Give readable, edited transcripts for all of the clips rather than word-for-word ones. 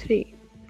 3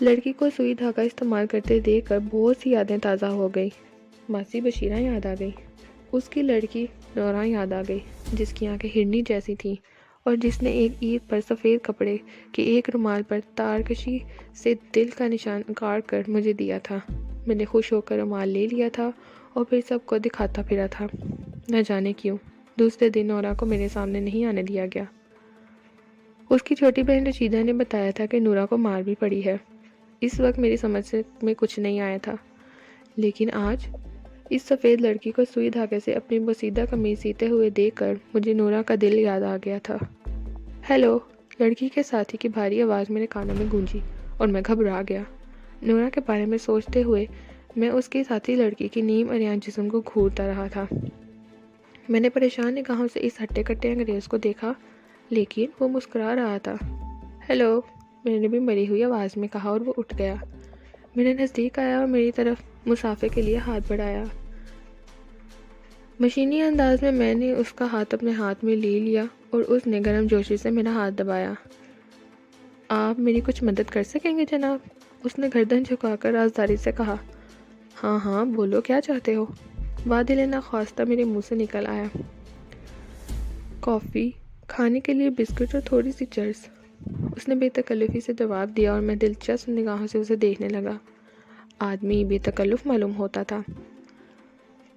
لڑکی کو سوئی دھاگا استعمال کرتے دیکھ کر بہت سی یادیں تازہ ہو گئی۔ ماسی بشیرہ یاد آ گئی، اس کی لڑکی نورا یاد آ گئی جس کی آنکھیں ہرنی جیسی تھیں اور جس نے ایک عید پر سفید کپڑے کے ایک رومال پر تارکشی سے دل کا نشان کاٹ کر مجھے دیا تھا۔ میں نے خوش ہو کر رومال لے لیا تھا اور پھر سب کو دکھاتا پھرا تھا۔ نہ جانے کیوں دوسرے دن نورا کو میرے سامنے نہیں آنے دیا گیا۔ اس کی چھوٹی بہن رشیدہ نے بتایا تھا کہ نورا کو مار بھی پڑی ہے۔ اس وقت میری سمجھ میں کچھ نہیں آیا تھا، لیکن آج اس سفید لڑکی کو سوئی دھاگے سے اپنی بوسیدہ قمیض سیتے ہوئے دیکھ کر مجھے نورا کا دل یاد آ گیا تھا۔ ہیلو، لڑکی کے ساتھی کی بھاری آواز میرے کانوں میں گونجی اور میں گھبرا گیا۔ نورا کے بارے میں سوچتے ہوئے میں اس کی ساتھی لڑکی کی نیم عریان جسم کو گھورتا رہا تھا۔ میں نے پریشان نگاہوں سے اس ہٹے کٹے انگریز کو دیکھا، لیکن وہ مسکرا رہا تھا۔ ہیلو، میں نے بھی مری ہوئی آواز میں کہا اور وہ اٹھ گیا۔ میرے نزدیک آیا اور میری طرف مسافے کے لیے ہاتھ بڑھایا۔ مشینی انداز میں نے اس کا ہاتھ اپنے ہاتھ میں لے لیا اور اس نے گرم جوشی سے میرا ہاتھ دبایا۔ آپ میری کچھ مدد کر سکیں گے جناب؟ اس نے گردن جھکا کر رازداری سے کہا۔ ہاں ہاں بولو، کیا چاہتے ہو؟ بادل ناخواستہ میرے منہ سے نکل آیا۔ کافی، کھانے کے لیے بسکٹ اور تھوڑی سی چرس۔ اس نے بے تکلفی سے جواب دیا اور میں دلچسپ نگاہوں سے اسے دیکھنے لگا۔ آدمی بے تکلف معلوم ہوتا تھا۔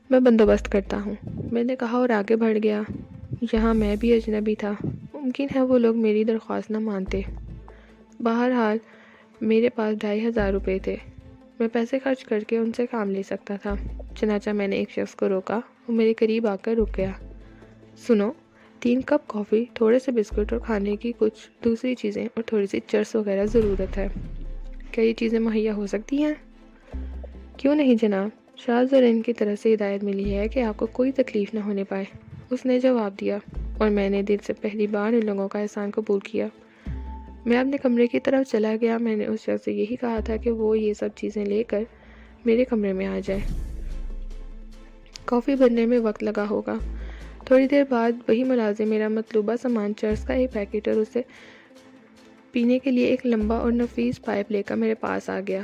میں بندوبست کرتا ہوں، میں نے کہا اور آگے بڑھ گیا۔ یہاں میں بھی اجنبی تھا، ممکن ہے وہ لوگ میری درخواست نہ مانتے۔ بہرحال میرے پاس 2500 روپے تھے، میں پیسے خرچ کر کے ان سے کام لے سکتا تھا۔ چنانچہ میں نے ایک شخص کو روکا، وہ میرے قریب آ کر رک گیا۔ سنو، 3 کپ کافی، تھوڑے سے بسکٹ اور کھانے کی کچھ دوسری چیزیں اور تھوڑی سی چرس وغیرہ ضرورت ہے۔ کیا یہ چیزیں مہیا ہو سکتی ہیں؟ کیوں نہیں جناب، شاہ زرین کی طرف سے ہدایت ملی ہے کہ آپ کو کوئی تکلیف نہ ہونے پائے، اس نے جواب دیا، اور میں نے دل سے پہلی بار ان لوگوں کا احسان قبول کیا۔ میں اپنے کمرے کی طرف چلا گیا۔ میں نے اس شخص سے یہی کہا تھا کہ وہ یہ سب چیزیں لے کر میرے کمرے میں آ جائے۔ کافی بننے میں وقت لگا ہوگا۔ تھوڑی دیر بعد وہی ملازم میرا مطلوبہ سامان چرس کا ایک پیکٹ اور اسے پینے کے لیے ایک لمبا اور نفیس پائپ لے کر میرے پاس آ گیا۔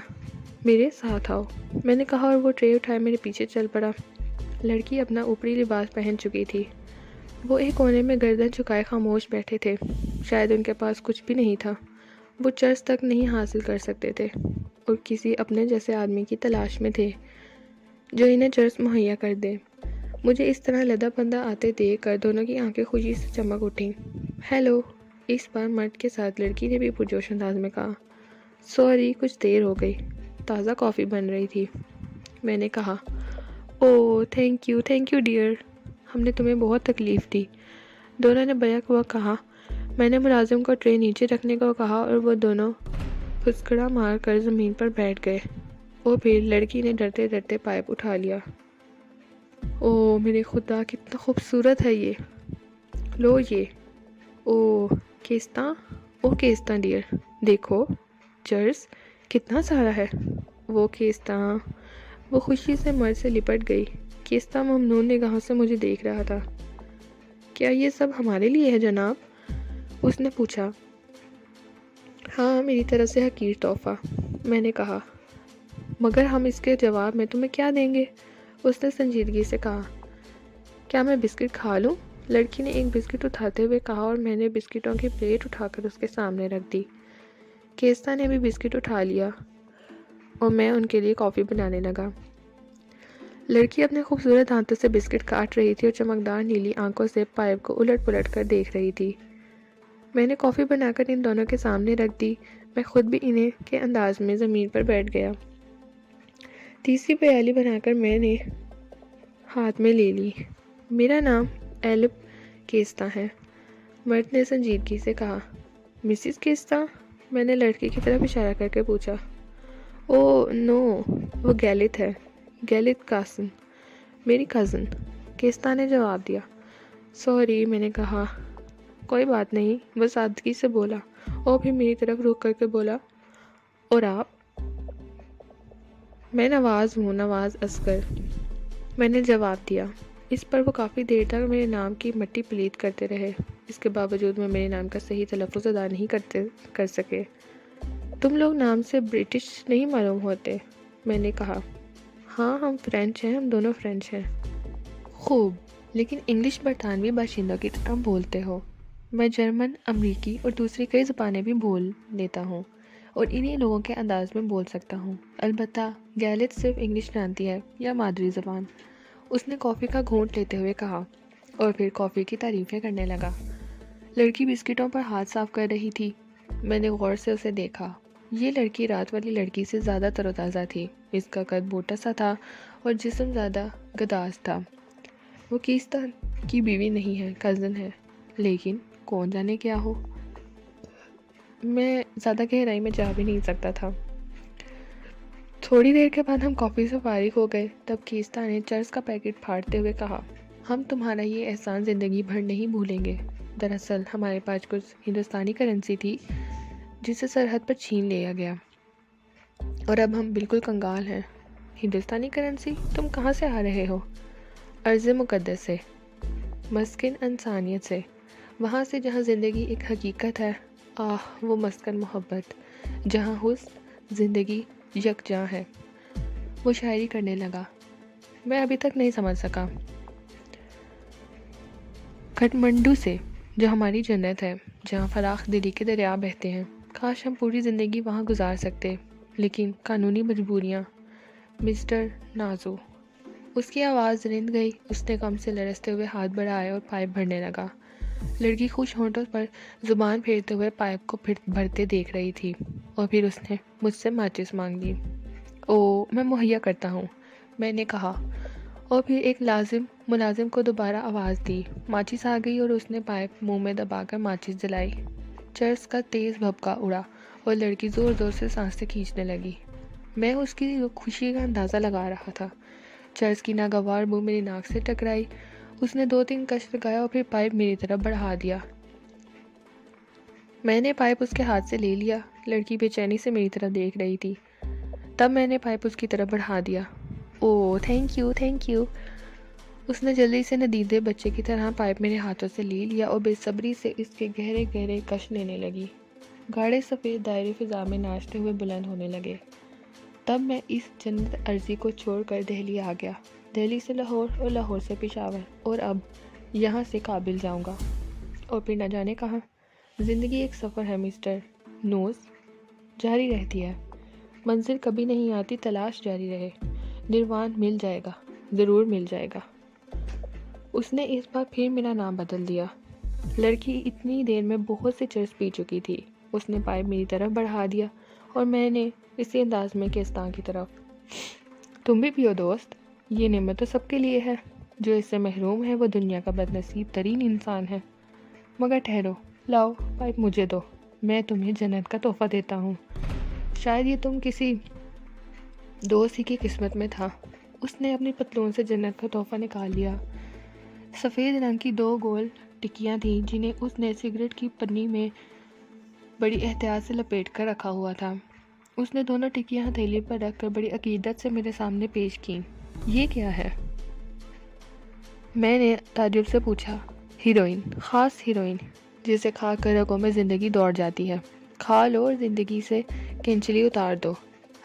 میرے ساتھ آؤ، میں نے کہا اور وہ ٹرے اٹھائے میرے پیچھے چل پڑا۔ لڑکی اپنا اوپری لباس پہن چکی تھی۔ وہ ایک کونے میں گردن جھکائے خاموش بیٹھے تھے، شاید ان کے پاس کچھ بھی نہیں تھا۔ وہ چرس تک نہیں حاصل کر سکتے تھے اور کسی اپنے جیسے آدمی کی تلاش میں تھے جو انہیں چرس مہیا کر دے۔ مجھے اس طرح لدا پندہ آتے دیکھ کر دونوں کی آنکھیں خوشی سے چمک اٹھیں۔ ہیلو، اس بار مرد کے ساتھ لڑکی نے بھی پرجوش انداز میں کہا۔ سوری، کچھ دیر ہو گئی، تازہ کافی بن رہی تھی، میں نے کہا۔ اوہ تھینک یو ڈیئر، ہم نے تمہیں بہت تکلیف دی، دونوں نے بیک وقت کہا۔ میں نے ملازم کو ٹرے نیچے رکھنے کو کہا اور وہ دونوں پھسکڑا مار کر زمین پر بیٹھ گئے، اور پھر لڑکی نے ڈرتے ڈرتے پائپ اٹھا لیا۔ اوہ میرے خدا، کتنا خوبصورت ہے یہ، لو یہ۔ اوہ کیستاں ڈیئر، دیکھو چرس کتنا سارا ہے۔ وہ خوشی سے مرد سے لپٹ گئی۔ کیستاں ممنون نگاہوں سے مجھے دیکھ رہا تھا۔ کیا یہ سب ہمارے لیے ہے جناب؟ اس نے پوچھا۔ ہاں، میری طرف سے حقیر تحفہ، میں نے کہا، مگر ہم اس کے جواب میں تمہیں کیا دیں گے؟ اس نے سنجیدگی سے کہا۔ کیا میں بسکٹ کھا لوں؟ لڑکی نے ایک بسکٹ اٹھاتے ہوئے کہا اور میں نے بسکٹوں کی پلیٹ اٹھا کر اس کے سامنے رکھ دی۔ کیستا نے بھی بسکٹ اٹھا لیا اور میں ان کے لیے کافی بنانے لگا۔ لڑکی اپنے خوبصورت دانتوں سے بسکٹ کاٹ رہی تھی اور چمکدار نیلی آنکھوں سے پائپ کو الٹ پلٹ کر دیکھ رہی تھی۔ میں نے کافی بنا کر ان دونوں کے سامنے رکھ دی۔ میں خود بھی انہیں کے انداز میں زمین پر بیٹھ گیا۔ تیسری پیالی بنا کر میں نے ہاتھ میں لے لی۔ میرا نام ایلپ کیستا ہے، مرد نے سنجیدگی سے کہا۔ مسز کیستا؟ میں نے لڑکی کی طرف اشارہ کر کے پوچھا۔ اوہ نو، وہ گیلت ہے، گیلت کاسن، میری کزن، کیستا نے جواب دیا۔ سوری، میں نے کہا۔ کوئی بات نہیں، وہ سادگی سے بولا اور پھر میری طرف رخ کر کے بولا، اور آپ؟ میں نواز ہوں، نواز اصغر، میں نے جواب دیا۔ اس پر وہ کافی دیر تک میرے نام کی مٹی پلیت کرتے رہے۔ اس کے باوجود میں میرے نام کا صحیح تلفظ ادا نہیں کر سکے۔ تم لوگ نام سے برٹش نہیں معلوم ہوتے، میں نے کہا۔ ہاں ہم فرینچ ہیں، ہم دونوں فرینچ ہیں۔ خوب، لیکن انگلش برطانوی باشندوں کی طرح بولتے ہو۔ میں جرمن، امریکی اور دوسری کئی زبانیں بھی بول لیتا ہوں اور انہی لوگوں کے انداز میں بول سکتا ہوں۔ البتہ گیلت صرف انگلش جانتی ہے یا مادری زبان۔ اس نے کافی کا گھونٹ لیتے ہوئے کہا اور پھر کافی کی تعریفیں کرنے لگا۔ لڑکی بسکٹوں پر ہاتھ صاف کر رہی تھی۔ میں نے غور سے اسے دیکھا۔ یہ لڑکی رات والی لڑکی سے زیادہ تر و تازہ تھی۔ اس کا قد موٹا سا تھا اور جسم زیادہ گداز تھا۔ وہ کیستا کی بیوی نہیں ہے، کزن ہے، لیکن کون جانے کیا ہو۔ میں زیادہ گہرائی میں جا بھی نہیں سکتا تھا۔ تھوڑی دیر کے بعد ہم کافی سے فارغ ہو گئے، تب کیستا نے چرس کا پیکٹ پھاڑتے ہوئے کہا، ہم تمہارا یہ احسان زندگی بھر نہیں بھولیں گے۔ دراصل ہمارے پاس کچھ ہندوستانی کرنسی تھی جسے سرحد پر چھین لیا گیا اور اب ہم بالکل کنگال ہیں۔ ہندوستانی کرنسی؟ تم کہاں سے آ رہے ہو؟ ارض مقدس سے، مسکن انسانیت سے، وہاں سے جہاں زندگی ایک حقیقت ہے۔ وہ مسکن محبت جہاں حسن زندگی یکجاں ہے۔ وہ شاعری کرنے لگا۔ میں ابھی تک نہیں سمجھ سکا۔ کھٹمنڈو سے، جو ہماری جنت ہے، جہاں فراخ دلی کے دریا بہتے ہیں، کاش ہم پوری زندگی وہاں گزار سکتے، لیکن قانونی مجبوریاں۔ مسٹر نازو۔ اس کی آواز رند گئی۔ اس نے غم سے لرزتے ہوئے ہاتھ بڑھائے اور پائپ بھرنے لگا۔ لڑکی خوش ہونٹوں پر زبان پھیرتے ہوئے پائپ کو بھرتے دیکھ رہی تھی اور پھر اس نے مجھ سے ماچس مانگ لی۔ میں مہیا کرتا ہوں، میں نے کہا اور پھر ایک ملازم کو دوبارہ آواز دی۔ ماچس آ گئی اور اس نے پائپ منہ میں دبا کر ماچس جلائی۔ چرس کا تیز بھبکا اڑا اور لڑکی زور زور سے سانسیں کھینچنے لگی۔ میں اس کی خوشی کا اندازہ لگا رہا تھا۔ چرس کی ناگوار بو میری ناک سے ٹکرائی۔ اس نے 2-3 کش لگایا اور پھر پائپ میری طرف بڑھا دیا۔ میں نے پائپ اس کے ہاتھ سے لے لیا۔ لڑکی بے چینی سے میری طرف دیکھ رہی تھی۔ تب میں نے پائپ اس کی طرف بڑھا دیا۔ Thank you, thank you. اس نے جلدی سے ندیدے بچے کی طرح پائپ میرے ہاتھوں سے لے لیا اور بے صبری سے اس کے گہرے گہرے کش لینے لگی۔ گاڑے سفید دائرے فضا میں ناچتے ہوئے بلند ہونے لگے۔ تب میں اس جنت ارضی کو چھوڑ کر دہلی آ گیا۔ دہلی سے لاہور اور لاہور سے پشاور اور اب یہاں سے کابل جاؤں گا اور پھر نہ جانے کہاں۔ زندگی ایک سفر ہے مسٹر نوز، جاری رہتی ہے۔ منزل کبھی نہیں آتی، تلاش جاری رہے۔ نروان مل جائے گا، ضرور مل جائے گا۔ اس نے اس بار پھر میرا نام بدل دیا۔ لڑکی اتنی دیر میں بہت سے چرس پی چکی تھی۔ اس نے پائپ میری طرف بڑھا دیا اور میں نے اسی انداز میں کیستان کی طرف۔ تم بھی پیو دوست، یہ نعمت تو سب کے لیے ہے۔ جو اس سے محروم ہے وہ دنیا کا بد نصیب ترین انسان ہے۔ مگر ٹھہرو، لاؤ پائپ مجھے دو، میں تمہیں جنت کا تحفہ دیتا ہوں۔ شاید یہ تم کسی دوست ہی کی قسمت میں تھا۔ اس نے اپنی پتلون سے جنت کا تحفہ نکال لیا۔ سفید رنگ کی 2 گول ٹکیاں تھیں جنہیں اس نے سگریٹ کی پنی میں بڑی احتیاط سے لپیٹ کر رکھا ہوا تھا۔ اس نے دونوں ٹکیاں ہتھیلی پر رکھ کر بڑی عقیدت سے میرے سامنے پیش کیں۔ یہ کیا ہے؟ میں نے تعجب سے پوچھا۔ ہیروئن، خاص ہیروئن، جسے کھا کر رگوں میں زندگی دوڑ جاتی ہے۔ کھا لو اور زندگی سے کینچلی اتار دو،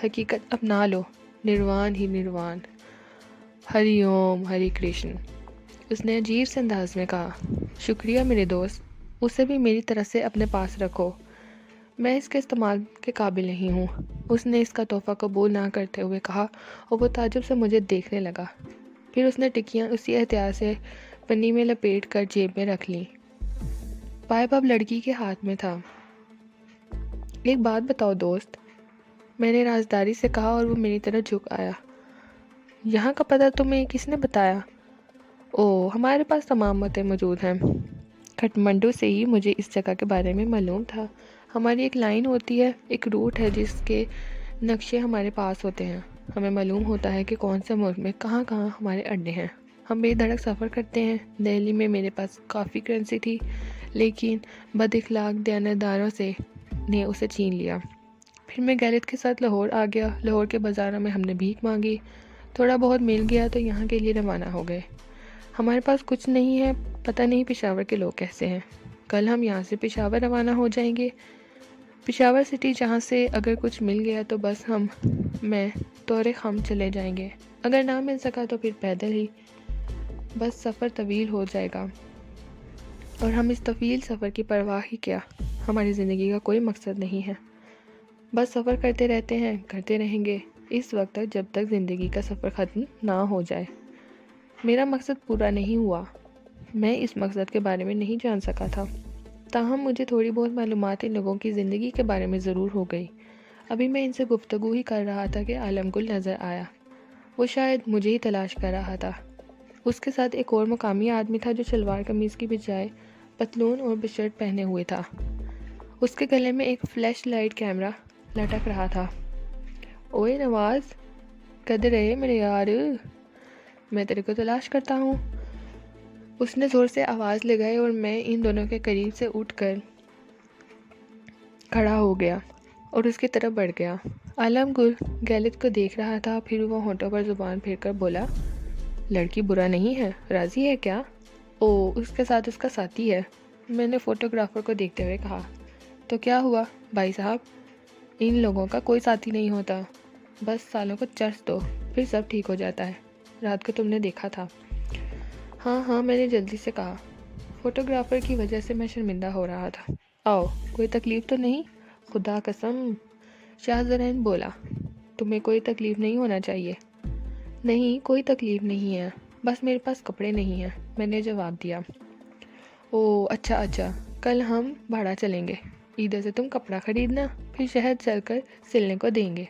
حقیقت اپنا لو۔ نروان ہی نروان، ہری اوم ہری کرشن۔ اس نے عجیب سے انداز میں کہا۔ شکریہ میرے دوست، اسے بھی میری طرف سے اپنے پاس رکھو، میں اس کے استعمال کے قابل نہیں ہوں۔ اس نے اس کا تحفہ قبول نہ کرتے ہوئے کہا اور وہ تعجب سے مجھے دیکھنے لگا۔ پھر اس نے ٹکیاں اسی احتیاط سے پنی میں لپیٹ کر جیب میں رکھ لیں۔ پائپ اب لڑکی کے ہاتھ میں تھا۔ ایک بات بتاؤ دوست، میں نے رازداری سے کہا اور وہ میری طرف جھک آیا۔ یہاں کا پتہ تمہیں کس نے بتایا؟ ہمارے پاس تمام متیں موجود ہیں۔ کھٹمنڈو سے ہی مجھے اس جگہ کے بارے میں معلوم تھا۔ ہماری ایک لائن ہوتی ہے، ایک روٹ ہے جس کے نقشے ہمارے پاس ہوتے ہیں۔ ہمیں معلوم ہوتا ہے کہ کون سے ملک میں کہاں کہاں ہمارے اڈے ہیں۔ ہم بے دھڑک سفر کرتے ہیں۔ دہلی میں میرے پاس کافی کرنسی تھی، لیکن بد اخلاق دیانتداروں نے اسے چھین لیا۔ پھر میں گیلت کے ساتھ لاہور آ گیا۔ لاہور کے بازاروں میں ہم نے بھیک مانگی، تھوڑا بہت مل گیا تو یہاں کے لیے روانہ ہو گئے۔ ہمارے پاس کچھ نہیں ہے، پتہ نہیں پشاور کے لوگ کیسے ہیں۔ کل ہم یہاں سے پشاور روانہ ہو جائیں گے۔ پشاور سٹی، جہاں سے اگر کچھ مل گیا تو بس میں طور خم چلے جائیں گے، اگر نہ مل سکا تو پھر پیدل ہی، بس سفر طویل ہو جائے گا، اور ہم اس طویل سفر کی پرواہ ہی کیا، ہماری زندگی کا کوئی مقصد نہیں ہے، بس سفر کرتے رہتے ہیں، کرتے رہیں گے اس وقت تک جب تک زندگی کا سفر ختم نہ ہو جائے۔ میرا مقصد پورا نہیں ہوا، میں اس مقصد کے بارے میں نہیں جان سکا تھا، تاہم مجھے تھوڑی بہت معلومات ان لوگوں کی زندگی کے بارے میں ضرور ہو گئی۔ ابھی میں ان سے گفتگو ہی کر رہا تھا کہ عالم گل نظر آیا، وہ شاید مجھے ہی تلاش کر رہا تھا۔ اس کے ساتھ ایک اور مقامی آدمی تھا جو شلوار قمیض کی بجائے پتلون اور بشرٹ پہنے ہوئے تھا، اس کے گلے میں ایک فلیش لائٹ کیمرہ لٹک رہا تھا۔ اوئے نواز، کدھر ہے میرے یار، میں تیرے کو تلاش کرتا ہوں۔ اس نے زور سے آواز لگائی اور میں ان دونوں کے قریب سے اٹھ کر کھڑا ہو گیا اور اس کی طرف بڑھ گیا۔ عالم گل گیلت کو دیکھ رہا تھا، پھر وہ ہونٹوں پر زبان پھیر کر بولا، لڑکی برا نہیں ہے، راضی ہے کیا؟ او، اس کے ساتھ اس کا ساتھی ہے، میں نے فوٹوگرافر کو دیکھتے ہوئے کہا۔ تو کیا ہوا بھائی صاحب، ان لوگوں کا کوئی ساتھی نہیں ہوتا، بس سالوں کو چرس دو پھر سب ٹھیک ہو جاتا ہے، رات کو تم نے دیکھا تھا۔ ہاں ہاں، میں نے جلدی سے کہا، فوٹوگرافر کی وجہ سے میں شرمندہ ہو رہا تھا۔ آؤ، کوئی تکلیف تو نہیں؟ خدا قسم، شاہ زرین بولا، تمہیں کوئی تکلیف نہیں ہونا چاہیے۔ نہیں، کوئی تکلیف نہیں ہے، بس میرے پاس کپڑے نہیں ہیں، میں نے جواب دیا۔ او اچھا، کل ہم بھاڑا چلیں گے، ادھر سے تم کپڑا خریدنا، پھر شہر چل کر سلنے کو دیں گے،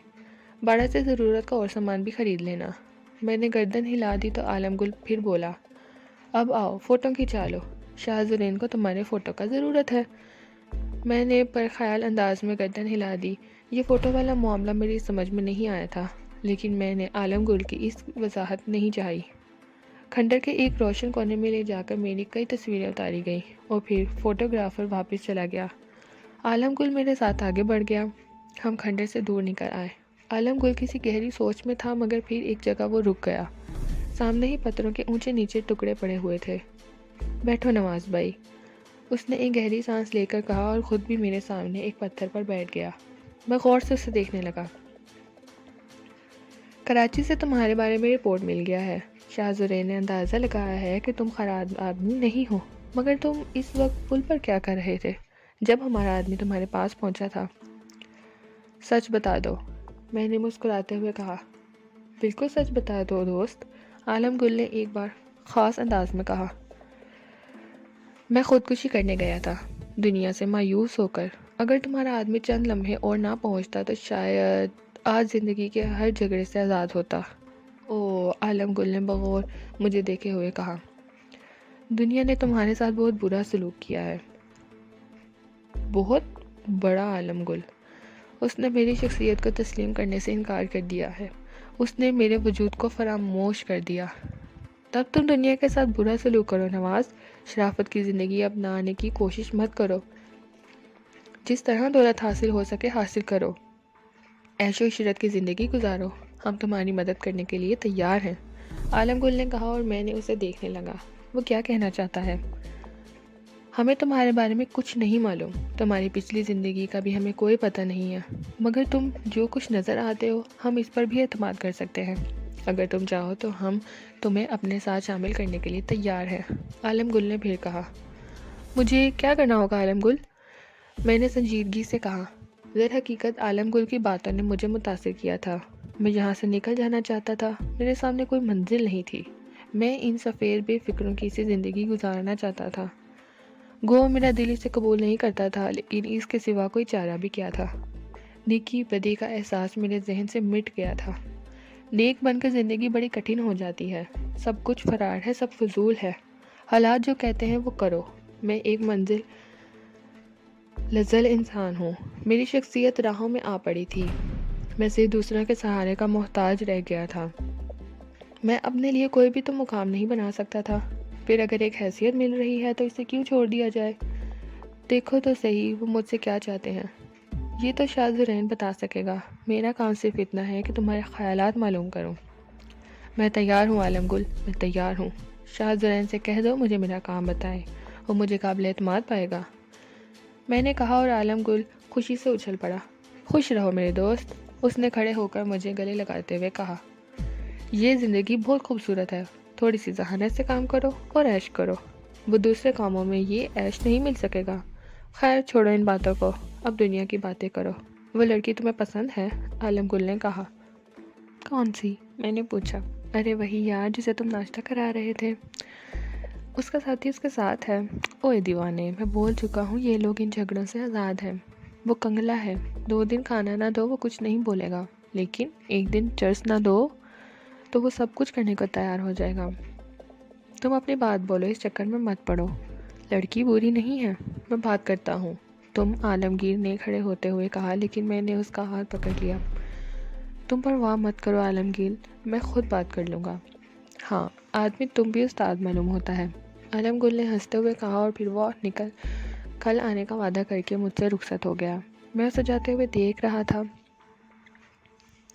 بھاڑا سے ضرورت کا اور سامان بھی خرید لینا۔ میں نے گردن ہلا دی تو عالم گل پھر بولا، اب آؤ فوٹو کھنچا لو، شاہ زرین کو تمہارے فوٹو کا ضرورت ہے۔ میں نے پر خیال انداز میں گردن ہلا دی۔ یہ فوٹو والا معاملہ میری سمجھ میں نہیں آیا تھا، لیکن میں نے عالم گل کی اس وضاحت نہیں چاہی۔ کھنڈر کے ایک روشن کونے میں لے جا کر میری کئی تصویریں اتاری گئیں اور پھر فوٹوگرافر واپس چلا گیا۔ عالم گل میرے ساتھ آگے بڑھ گیا، ہم کھنڈر سے دور نکل آئے۔ عالم گل کسی گہری سوچ میں تھا، مگر پھر ایک جگہ وہ رک گیا، سامنے ہی پتھروں کے اونچے نیچے ٹکڑے پڑے ہوئے تھے۔ بیٹھو نواز بھائی، اس نے ایک گہری سانس لے کر کہا اور خود بھی میرے سامنے ایک پتھر پر بیٹھ گیا۔ میں غور سے اسے دیکھنے لگا۔ کراچی سے تمہارے بارے میں رپورٹ مل گیا ہے، شاہ زرین نے اندازہ لگایا ہے کہ تم خراب آدمی نہیں ہو، مگر تم اس وقت پل پر کیا کر رہے تھے جب ہمارا آدمی تمہارے پاس پہنچا تھا؟ سچ بتا دو، میں نے مسکراتے ہوئے کہا۔ بالکل سچ بتا دو دوست، عالم گل نے ایک بار خاص انداز میں کہا۔ میں خودکشی کرنے گیا تھا، دنیا سے مایوس ہو کر۔ اگر تمہارا آدمی چند لمحے اور نہ پہنچتا تو شاید آج زندگی کے ہر جھگڑے سے آزاد ہوتا۔ او، عالم گل نے بغور مجھے دیکھے ہوئے کہا، دنیا نے تمہارے ساتھ بہت برا سلوک کیا ہے۔ بہت بڑا عالم گل، اس نے میری شخصیت کو تسلیم کرنے سے انکار کر دیا ہے، اس نے میرے وجود کو فراموش کر دیا۔ تب تم دنیا کے ساتھ برا سلوک کرو نواز، شرافت کی زندگی اپنانے کی کوشش مت کرو، جس طرح دولت حاصل ہو سکے حاصل کرو، عیش و عشرت کی زندگی گزارو، ہم تمہاری مدد کرنے کے لیے تیار ہیں، عالم گل نے کہا اور میں نے اسے دیکھنے لگا۔ وہ کیا کہنا چاہتا ہے؟ ہمیں تمہارے بارے میں کچھ نہیں معلوم، تمہاری پچھلی زندگی کا بھی ہمیں کوئی پتہ نہیں ہے، مگر تم جو کچھ نظر آتے ہو ہم اس پر بھی اعتماد کر سکتے ہیں، اگر تم چاہو تو ہم تمہیں اپنے ساتھ شامل کرنے کے لیے تیار ہیں، عالم گل نے پھر کہا۔ مجھے کیا کرنا ہوگا عالم گل؟ میں نے سنجیدگی سے کہا۔ در حقیقت عالم گل کی باتوں نے مجھے متاثر کیا تھا، میں یہاں سے نکل جانا چاہتا تھا، میرے سامنے کوئی منزل نہیں تھی، میں ان سفید بے فکروں کی سی زندگی گزارنا چاہتا تھا، گو میرا دل اسے قبول نہیں کرتا تھا، لیکن اس کے سوا کوئی چارہ بھی کیا تھا؟ نیکی بدی کا احساس میرے ذہن سے مٹ گیا تھا، نیک بن کر زندگی بڑی کٹھن ہو جاتی ہے، سب کچھ فرار ہے، سب فضول ہے، حالات جو کہتے ہیں وہ کرو، میں ایک منزل لزل انسان ہوں، میری شخصیت راہوں میں آ پڑی تھی، میں صرف دوسروں کے سہارے کا محتاج رہ گیا تھا، میں اپنے لیے کوئی بھی تو مقام نہیں بنا سکتا تھا، پھر اگر ایک حیثیت مل رہی ہے تو اسے کیوں چھوڑ دیا جائے؟ دیکھو تو صحیح وہ مجھ سے کیا چاہتے ہیں، یہ تو شاہ زرین بتا سکے گا، میرا کام صرف اتنا ہے کہ تمہارے خیالات معلوم کروں۔ میں تیار ہوں عالم گل، میں تیار ہوں، شاہ زرین سے کہہ دو مجھے میرا کام بتائے، وہ مجھے قابل اعتماد پائے گا، میں نے کہا اور عالم گل خوشی سے اچھل پڑا۔ خوش رہو میرے دوست، اس نے کھڑے ہو کر مجھے گلے لگاتے ہوئے کہا۔ یہ زندگی بہت خوبصورت ہے، تھوڑی سی ذہانت سے کام کرو اور عیش کرو، وہ دوسرے کاموں میں یہ عیش نہیں مل سکے گا۔ خیر چھوڑو ان باتوں کو، اب دنیا کی باتیں کرو۔ وہ لڑکی تمہیں پسند ہے؟ عالم گل نے کہا۔ کون سی؟ میں نے پوچھا۔ ارے وہی یار جسے تم ناشتہ کرا رہے تھے، اس کا ساتھی اس کے ساتھ ہے۔ اوے دیوانے، میں بول چکا ہوں یہ لوگ ان جھگڑوں سے آزاد ہیں۔ وہ کنگلا ہے، 2 دن کھانا نہ دو وہ کچھ نہیں بولے گا، لیکن 1 دن چرس نہ دو تو وہ سب کچھ کرنے کو تیار ہو جائے گا۔ تم اپنی بات بولو، اس چکر میں مت پڑو۔ لڑکی بری نہیں ہے، میں بات کرتا ہوں۔ تم، عالمگیر نے کھڑے ہوتے ہوئے کہا، لیکن میں نے اس کا ہاتھ پکڑ لیا۔ تم پرواہ مت کرو عالمگیر، میں خود بات کر لوں گا۔ ہاں، آدمی تم بھی استاد معلوم ہوتا ہے، عالم گل نے ہنستے ہوئے کہا، اور پھر وہ کل آنے کا وعدہ کر کے مجھ سے رخصت ہو گیا۔ میں اسے جاتے ہوئے دیکھ رہا تھا۔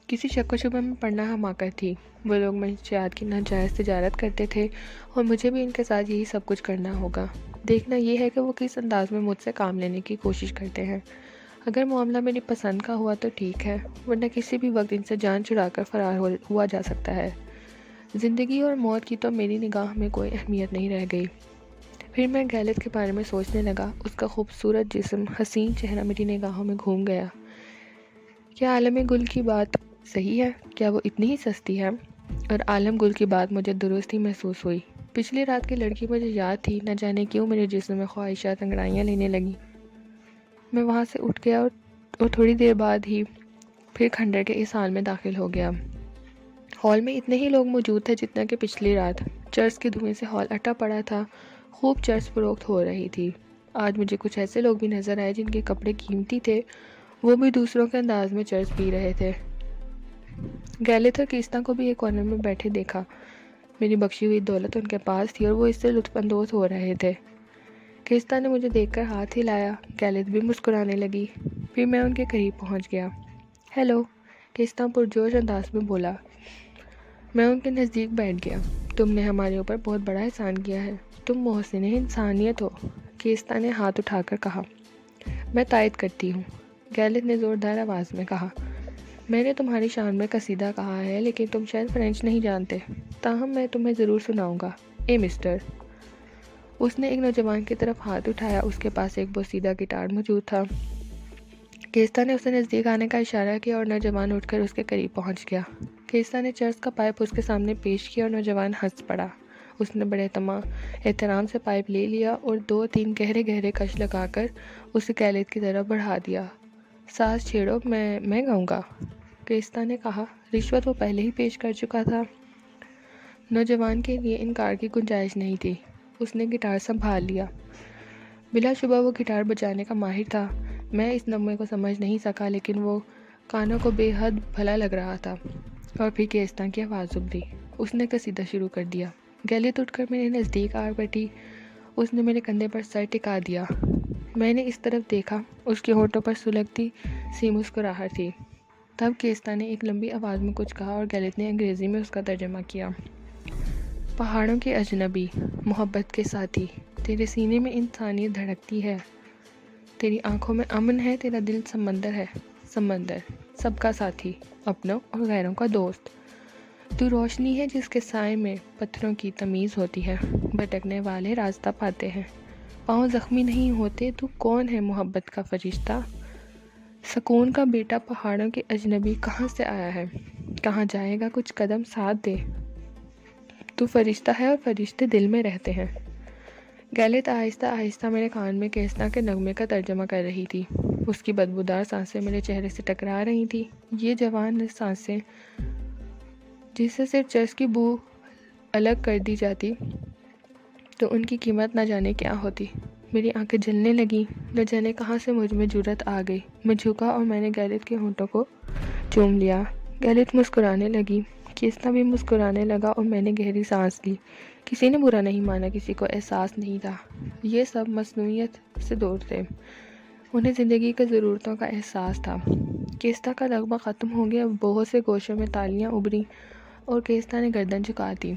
کسی شک و شبہ میں پڑنا حماقت تھی۔ وہ لوگ منشیات کی ناجائز تجارت کرتے تھے اور مجھے بھی ان کے ساتھ یہی سب کچھ کرنا ہوگا۔ دیکھنا یہ ہے کہ وہ کس انداز میں مجھ سے کام لینے کی کوشش کرتے ہیں۔ اگر معاملہ میری پسند کا ہوا تو ٹھیک ہے، ورنہ کسی بھی وقت ان سے جان چھڑا کر فرار ہوا جا سکتا ہے۔ زندگی اور موت کی تو میری نگاہ میں کوئی اہمیت نہیں رہ گئی۔ پھر میں گیلت کے بارے میں سوچنے لگا۔ اس کا خوبصورت جسم، حسین چہرہ میری نگاہوں میں گھوم گیا۔ کیا عالم گل کی بات صحیح ہے؟ کیا وہ اتنی ہی سستی ہے؟ اور عالم گل کی بات مجھے درست ہی محسوس ہوئی۔ پچھلی رات کی لڑکی مجھے یاد تھی، نہ جانے کیوں میرے جسم میں خواہشات انگڑائیاں لینے لگیں۔ میں وہاں سے اٹھ گیا اور تھوڑی دیر بعد ہی پھر کھنڈر کے اس ہال میں داخل ہو گیا۔ ہال میں اتنے ہی لوگ موجود تھے جتنا کہ پچھلی رات۔ چرس کے دھوئیں سے ہال اٹا پڑا تھا، خوب چرس فروخت ہو رہی تھی۔ آج مجھے کچھ ایسے لوگ بھی نظر آئے جن کے کپڑے قیمتی تھے، وہ بھی دوسروں کے انداز میں چرس پی رہے تھے۔ گیلت اور کیستا کو بھی ایک کارنر میں بیٹھے دیکھا۔ میری بخشی ہوئی دولت ان کے پاس تھی اور وہ اس سے لطف اندوز ہو رہے تھے۔ کیستا نے مجھے دیکھ کر ہاتھ ہلایا، گیلت بھی مسکرانے لگی۔ پھر میں ان کے قریب پہنچ گیا۔ ہیلو، کیستا پرجوش انداز میں بولا۔ میں ان کے نزدیک بیٹھ گیا۔ تم نے ہمارے اوپر بہت بڑا احسان کیا ہے، تم محسن انسانیت ہو، کیستا نے ہاتھ اٹھا کر کہا۔ میں تائید کرتی ہوں، گیلت نے زوردار آواز میں کہا۔ میں نے تمہاری شان میں قصیدہ کہا ہے، لیکن تم شاید فرینچ نہیں جانتے، تاہم میں تمہیں ضرور سناؤں گا۔ اے مسٹر، اس نے ایک نوجوان کی طرف ہاتھ اٹھایا، اس کے پاس ایک بوسیدہ گٹار موجود تھا۔ کیستا نے اسے نزدیک آنے کا اشارہ کیا اور نوجوان اٹھ کر اس کے قریب پہنچ گیا۔ کیستا نے چرس کا پائپ اس کے سامنے پیش کیا اور نوجوان ہنس پڑا۔ اس نے بڑے احترام سے پائپ لے لیا اور 2-3 گہرے گہرے کش لگا کر اسے گیلت کی طرف بڑھا دیا۔ ساز چھیڑو، میں گاؤں گا، کیستا نے کہا۔ رشوت وہ پہلے ہی پیش کر چکا تھا۔ نوجوان کے لیے انکار کی گنجائش نہیں تھی۔ اس نے گٹار سنبھال لیا۔ بلا شبہ وہ گٹار بجانے کا ماہر تھا۔ میں اس نغمے کو سمجھ نہیں سکا، لیکن وہ کانوں کو بے حد بھلا لگ رہا تھا۔ اور پھر کیستا کی آواز ابھری۔ اس نے قصیدہ شروع کر دیا۔ گیلت اٹھ کر میرے نزدیک آ بیٹھی۔ اس نے میرے کندھے پر سر ٹکا دیا۔ میں نے اس طرف دیکھا، اس کے ہونٹوں پر سلگتی سی مسکراہٹ تھی۔ تب کیستا نے ایک لمبی آواز میں کچھ کہا اور گیلت نے انگریزی میں اس کا ترجمہ کیا۔ پہاڑوں کے اجنبی، محبت کے ساتھی، تیرے سینے میں انسانیت دھڑکتی ہے، تیری آنکھوں میں امن ہے، تیرا دل سمندر ہے، سمندر سب کا ساتھی، اپنوں اور غیروں کا دوست۔ تو روشنی ہے جس کے سائے میں پتھروں کی تمیز ہوتی ہے، بھٹکنے والے راستہ پاتے ہیں، پاؤں زخمی نہیں ہوتے۔ تو کون ہے محبت کا فرشتہ، سکون کا بیٹا، پہاڑوں کے اجنبی، کہاں سے آیا ہے، کہاں جائے گا، کچھ قدم ساتھ دے۔ تو فرشتہ ہے اور فرشتے دل میں رہتے ہیں۔ گیلت آہستہ آہستہ میرے کان میں کیستا کے نغمے کا ترجمہ کر رہی تھی۔ اس کی بدبودار سانسیں میرے چہرے سے ٹکرا رہی تھی۔ یہ جوان سانسیں جس سے صرف چرس کی بو الگ کر دی جاتی تو ان کی قیمت نہ جانے کیا ہوتی۔ میری آنکھیں جلنے لگیں، نہ جانے کہاں سے مجھ میں جرأت آ گئی۔ میں جھکا اور میں نے گیلت کے ہونٹوں کو چوم لیا۔ گیلت مسکرانے لگی، کیستا بھی مسکرانے لگا اور میں نے گہری سانس لی۔ کسی نے برا نہیں مانا، کسی کو احساس نہیں تھا۔ یہ سب مصنوعیت سے دور تھے، انہیں زندگی کی ضرورتوں کا احساس تھا۔ کیستا کا لغمہ ختم ہو گیا، بہت سے گوشوں میں تالیاں ابھریں اور کیستا نے گردن جھکا دی۔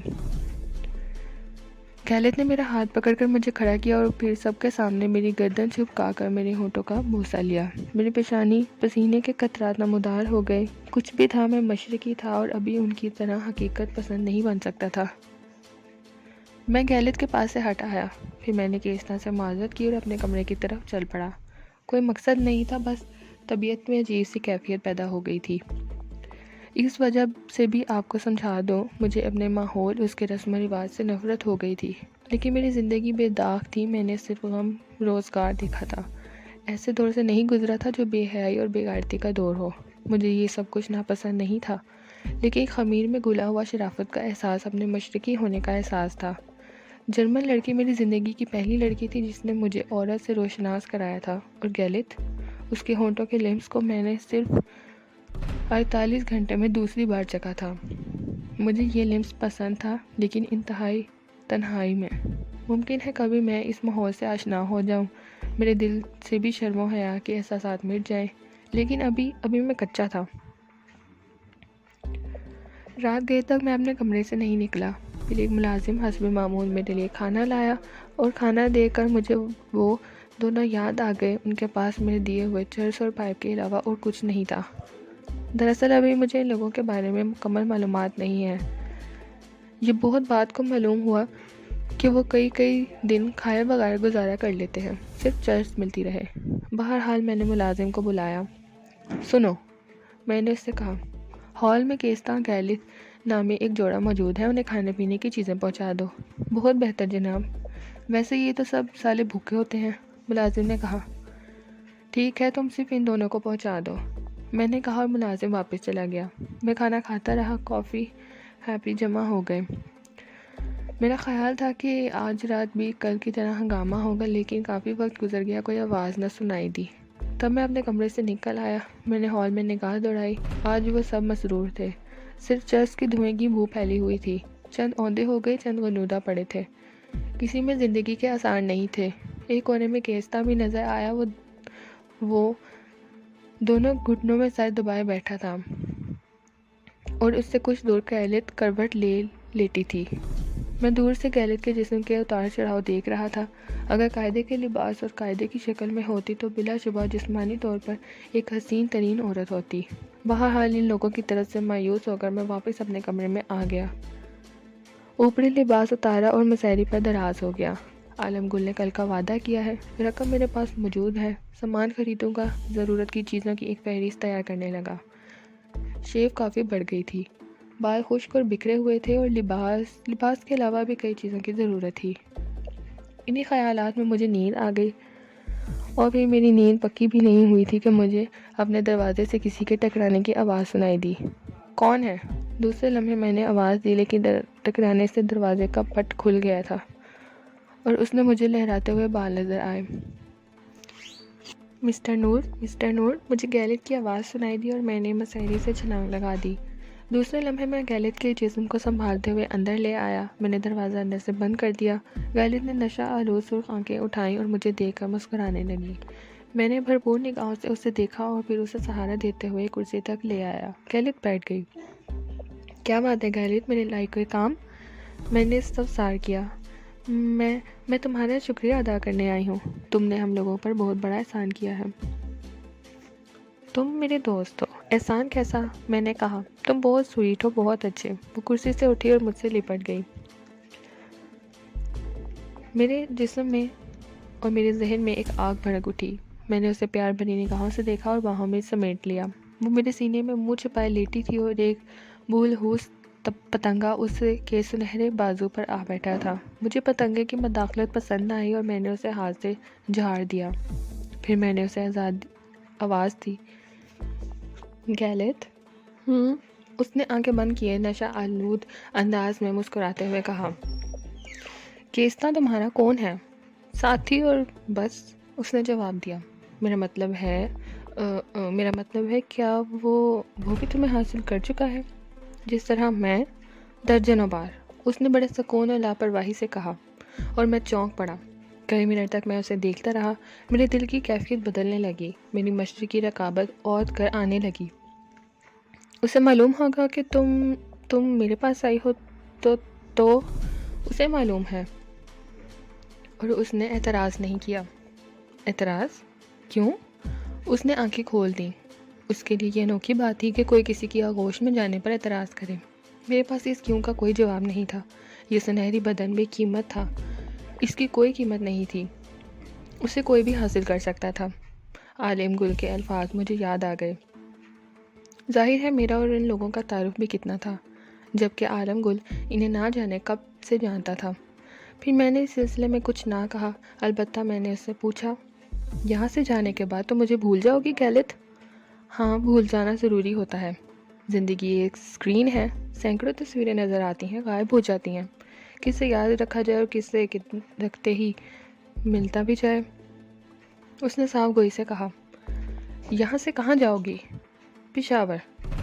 گیلت نے میرا ہاتھ پکڑ کر مجھے کھڑا کیا اور پھر سب کے سامنے میری گردن چھپکا کر میرے ہونٹوں کا بوسہ لیا. میری پیشانی پسینے کے قطرات نمودار ہو گئے. کچھ بھی تھا، میں مشرقی تھا اور ابھی ان کی طرح حقیقت پسند نہیں بن سکتا تھا. میں گیلت کے پاس سے ہٹ آیا. پھر میں نے کیستا سے معذرت کی اور اپنے کمرے کی طرف چل پڑا. کوئی مقصد نہیں تھا، بس طبیعت میں عجیب سی کیفیت پیدا ہو گئی تھی. اس وجہ سے بھی آپ کو سمجھا دوں، مجھے اپنے ماحول، اس کے رسم و رواج سے نفرت ہو گئی تھی. لیکن میری زندگی بے داغ تھی. میں نے صرف غم روزگار دیکھا تھا. ایسے دور سے نہیں گزرا تھا جو بے حیائی اور بے غیرتی کا دور ہو. مجھے یہ سب کچھ ناپسند نہیں تھا، لیکن ایک خمیر میں گلا ہوا شرافت کا احساس، اپنے مشرقی ہونے کا احساس تھا. جرمن لڑکی میری زندگی کی پہلی لڑکی تھی جس نے مجھے عورت سے روشناس کرایا تھا. اور گیلت، اس کے ہونٹوں کے لمس کو میں نے صرف 48 گھنٹے میں دوسری بار چکھا تھا. مجھے یہ لمس پسند تھا، لیکن انتہائی تنہائی میں. ممکن ہے کبھی میں اس ماحول سے آشنا ہو جاؤں، میرے دل سے بھی شرم و حیا کے احساسات مٹ جائیں، لیکن ابھی میں کچا تھا. رات دیر تک میں اپنے کمرے سے نہیں نکلا. پھر ایک ملازم حسب معمول میرے لیے کھانا لایا اور کھانا دے کر مجھے وہ دونوں یاد آ گئے. ان کے پاس میرے دیے ہوئے چرس اور پائپ کے علاوہ اور کچھ نہیں تھا. دراصل ابھی مجھے ان لوگوں کے بارے میں مکمل معلومات نہیں ہے. یہ بہت بات کو معلوم ہوا کہ وہ کئی دن کھائے بغیر گزارا کر لیتے ہیں، صرف چرس ملتی رہے. بہرحال میں نے ملازم کو بلایا. سنو، میں نے اس سے کہا، ہال میں کیستا گیلت نامی ایک جوڑا موجود ہے، انہیں کھانے پینے کی چیزیں پہنچا دو. بہت بہتر جناب، ویسے یہ تو سب سالے بھوکے ہوتے ہیں، ملازم نے کہا. ٹھیک ہے، تم صرف ان دونوں کو پہنچا دو، میں نے کہا اور ملازم واپس چلا گیا. میں کھانا کھاتا رہا. کافی ہیپی جمع ہو گئے. میرا خیال تھا کہ آج رات بھی کل کی طرح ہنگامہ ہوگا، لیکن کافی وقت گزر گیا، کوئی آواز نہ سنائی دی. تب میں اپنے کمرے سے نکل آیا. میں نے ہال میں نگاہ دوڑائی. آج وہ سب مسرور تھے. صرف چرس کی دھوئیں کی بو پھیلی ہوئی تھی. چند اوندے ہو گئے، چند غنودہ پڑے تھے. کسی میں زندگی کے آثار نہیں تھے. ایک کونے میں کیستا بھی نظر آیا. وہ دونوں گھٹنوں میں سر دبائے بیٹھا تھا اور اس سے کچھ دور گیلت کروٹ لے لیٹی تھی. میں دور سے گیلت کے جسم کے اتار چڑھاؤ دیکھ رہا تھا. اگر قاعدے کے لباس اور قاعدے کی شکل میں ہوتی تو بلا شبہ جسمانی طور پر ایک حسین ترین عورت ہوتی. بہرحال ان لوگوں کی طرف سے مایوس ہو کر میں واپس اپنے کمرے میں آ گیا. اوپری لباس اتارا اور مسہری پر دراز ہو گیا. عالم گل نے کل کا وعدہ کیا ہے. رقم میرے پاس موجود ہے. سامان خریدوں گا. ضرورت کی چیزوں کی ایک فہرست تیار کرنے لگا. شیو کافی بڑھ گئی تھی. بال خشک اور بکھرے ہوئے تھے اور لباس کے علاوہ بھی کئی چیزوں کی ضرورت تھی. انہی خیالات میں مجھے نیند آ گئی اور پھر میری نیند پکی بھی نہیں ہوئی تھی کہ مجھے اپنے دروازے سے کسی کے ٹکرانے کی آواز سنائی دی. کون ہے؟ دوسرے لمحے میں نے آواز دی، لیکن ٹکرانے سے دروازے کا پٹ کھل گیا تھا اور اس میں مجھے لہراتے ہوئے بال نظر آئے. مسٹر نور، مجھے گیلت کی آواز سنائی دی اور میں نے مسہری سے چھلانگ لگا دی. دوسرے لمحے میں گیلت کے جسم کو سنبھالتے ہوئے اندر لے آیا. میں نے دروازہ اندر سے بند کر دیا. گیلت نے نشہ آلود سرخ آنکھیں اٹھائیں اور مجھے دیکھ کر مسکرانے لگی. میں نے بھرپور نگاہوں سے اسے دیکھا اور پھر اسے سہارا دیتے ہوئے کرسی تک لے آیا. گیلت بیٹھ گئی. کیا بات ہے گیلت، میرے لائق کوئی کام؟ میں نے استفسار کیا. میں تمہارا شکریہ ادا کرنے آئی ہوں. تم نے ہم لوگوں پر بہت بڑا احسان کیا ہے. تم میرے دوست ہو. احسان کیسا؟ میں نے کہا. تم بہت سویٹ ہو، بہت اچھے. وہ کرسی سے اٹھی اور مجھ سے لپٹ گئی. میرے جسم میں اور میرے ذہن میں ایک آگ بھڑک اٹھی. میں نے اسے پیار بھری نگاہوں سے دیکھا اور باہوں میں سمیٹ لیا. وہ میرے سینے میں منہ چھپائے لیٹی تھی اور ایک بولہوس پتنگا اس کے سنہرے بازو پر آ بیٹھا تھا. مجھے پتنگے کی مداخلت پسند نہ آئی اور میں نے اسے ہاتھ سے جھاڑ دیا. پھر میں نے اسے آواز دی. گیلت؟ اس نے آنکھیں بند کیے نشہ آلود انداز میں مسکراتے ہوئے کہا. کیستا تمہارا کون ہے؟ ساتھی اور بس، اس نے جواب دیا. میرا مطلب ہے کیا وہ بھی تمہیں حاصل کر چکا ہے جس طرح میں؟ درجنوں بار، اس نے بڑے سکون اور لاپرواہی سے کہا اور میں چونک پڑا. کئی منٹ تک میں اسے دیکھتا رہا. میرے دل کی کیفیت بدلنے لگی. میری مشرقی رقابت اوت کر آنے لگی. اسے معلوم ہوگا کہ تم میرے پاس آئی ہو تو اسے معلوم ہے. اور اس نے اعتراض نہیں کیا۔ اعتراض؟ کیوں؟ اس نے آنکھیں کھول دیں۔ اس کے لیے یہ انوکھی بات تھی کہ کوئی کسی کی آغوش میں جانے پر اعتراض کرے۔ میرے پاس اس کیوں کا کوئی جواب نہیں تھا۔ یہ سنہری بدن بے قیمت تھا، اس کی کوئی قیمت نہیں تھی، اسے کوئی بھی حاصل کر سکتا تھا۔ عالم گل کے الفاظ مجھے یاد آ گئے۔ ظاہر ہے میرا اور ان لوگوں کا تعارف بھی کتنا تھا، جبکہ عالم گل انہیں نہ جانے کب سے جانتا تھا۔ پھر میں نے اس سلسلے میں کچھ نہ کہا، البتہ میں نے اس سے پوچھا، یہاں سے جانے کے بعد تو مجھے بھول جاؤ گی گیلت؟ ہاں، بھول جانا ضروری ہوتا ہے۔ زندگی ایک اسکرین ہے، سینکڑوں تصویریں نظر آتی ہیں، غائب ہو جاتی ہیں، کس سے یاد رکھا جائے اور کس سے رکھتے ہی ملتا بھی جائے۔ اس نے صاف گوئی سے کہا، یہاں سے کہاں جاؤ گی؟ پشاور۔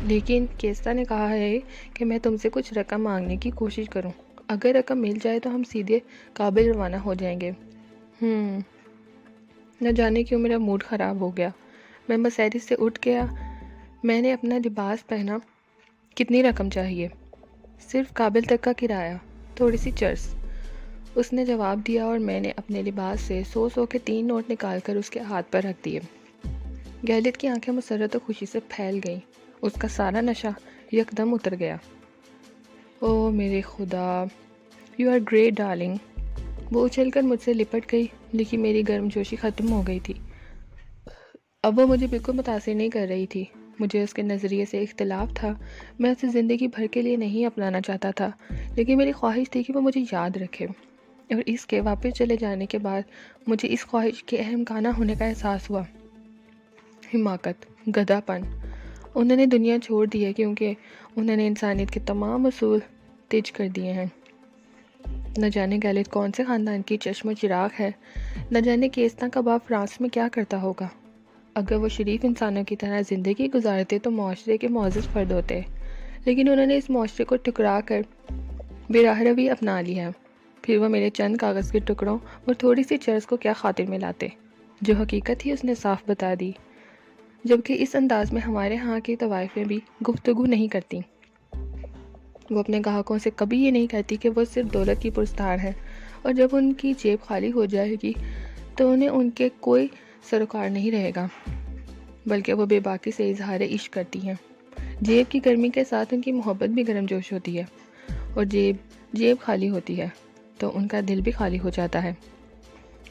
لیکن کیستا نے کہا ہے کہ میں تم سے کچھ رقم مانگنے کی کوشش کروں، اگر رقم مل جائے تو ہم سیدھے کابل روانہ ہو جائیں گے۔ نہ جانے کیوں میرا موڈ خراب ہو گیا۔ میں مسیری سے اٹھ گیا۔ میں نے اپنا لباس پہنا۔ کتنی رقم چاہیے؟ صرف کابل تک کا کرایہ، تھوڑی سی چرس۔ اس نے جواب دیا اور میں نے اپنے لباس سے 100 کے 3 نوٹ نکال کر اس کے ہاتھ پر رکھ دیے۔ گیلت کی آنکھیں مسرت و خوشی سے پھیل گئیں، اس کا سارا نشہ یکدم اتر گیا۔ او میرے خدا، یو آر گریٹ ڈارلنگ۔ وہ اچھل کر مجھ سے لپٹ گئی، لیکن میری گرم جوشی ختم ہو گئی تھی۔ اب وہ مجھے بالکل متاثر نہیں کر رہی تھی۔ مجھے اس کے نظریے سے اختلاف تھا، میں اسے زندگی بھر کے لیے نہیں اپنانا چاہتا تھا، لیکن میری خواہش تھی کہ وہ مجھے یاد رکھے، اور اس کے واپس چلے جانے کے بعد مجھے اس خواہش کے اہم کانہ ہونے کا احساس ہوا۔ حماقت، گدھا پن۔ انہوں نے دنیا چھوڑ دی ہے کیونکہ انہوں نے انسانیت کے تمام اصول تج کر دیے ہیں۔ نہ جانے گیلت کون سے خاندان کی چشم و چراغ ہے، نہ جانے کیستا کا باپ فرانس میں کیا کرتا ہوگا۔ اگر وہ شریف انسانوں کی طرح زندگی گزارتے تو معاشرے کے معزز فرد ہوتے، لیکن انہوں نے اس معاشرے کو ٹکرا کر بے راہ روی اپنا لیا۔ پھر وہ میرے چند کاغذ کے ٹکڑوں اور تھوڑی سی چرس کو کیا خاطر میں لاتے؟ جو حقیقت تھی اس نے صاف بتا دی، جبکہ اس انداز میں ہمارے ہاں کی طوائفیں بھی گفتگو نہیں کرتی۔ وہ اپنے گاہکوں سے کبھی یہ نہیں کہتی کہ وہ صرف دولت کی پرستار ہیں، اور جب ان کی جیب خالی ہو جائے گی تو انہیں ان کے کوئی سروکار نہیں رہے گا، بلکہ وہ بے باکی سے اظہار عشق کرتی ہیں۔ جیب کی گرمی کے ساتھ ان کی محبت بھی گرم جوش ہوتی ہے، اور جیب خالی ہوتی ہے تو ان کا دل بھی خالی ہو جاتا ہے۔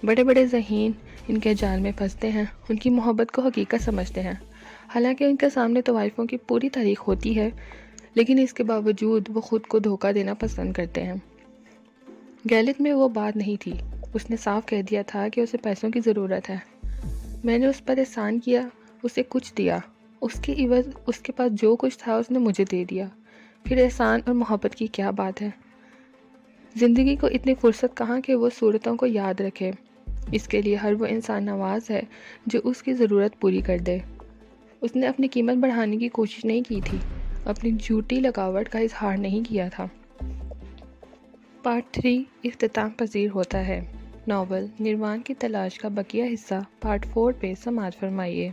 بڑے بڑے ذہین ان کے جال میں پھنستے ہیں، ان کی محبت کو حقیقت سمجھتے ہیں، حالانکہ ان کے سامنے طوائفوں کی پوری تاریخ ہوتی ہے، لیکن اس کے باوجود وہ خود کو دھوکہ دینا پسند کرتے ہیں۔ گیلت میں وہ بات نہیں تھی، اس نے صاف کہہ دیا تھا کہ اسے پیسوں کی ضرورت ہے۔ میں نے اس پر احسان کیا، اسے کچھ دیا، اس کے عوض اس کے پاس جو کچھ تھا اس نے مجھے دے دیا۔ پھر احسان اور محبت کی کیا بات ہے؟ زندگی کو اتنی فرصت کہاں کہ وہ صورتوں کو یاد رکھے۔ اس کے لیے ہر وہ انسان نواز ہے جو اس کی ضرورت پوری کر دے۔ اس نے اپنی قیمت بڑھانے کی کوشش نہیں کی تھی، اپنی جھوٹی لگاوٹ کا اظہار نہیں کیا تھا۔ پارٹ 3 اختتام پذیر ہوتا ہے۔ ناول نروان کی تلاش کا بقیہ حصہ پارٹ 4 پہ سماعت فرمائیے۔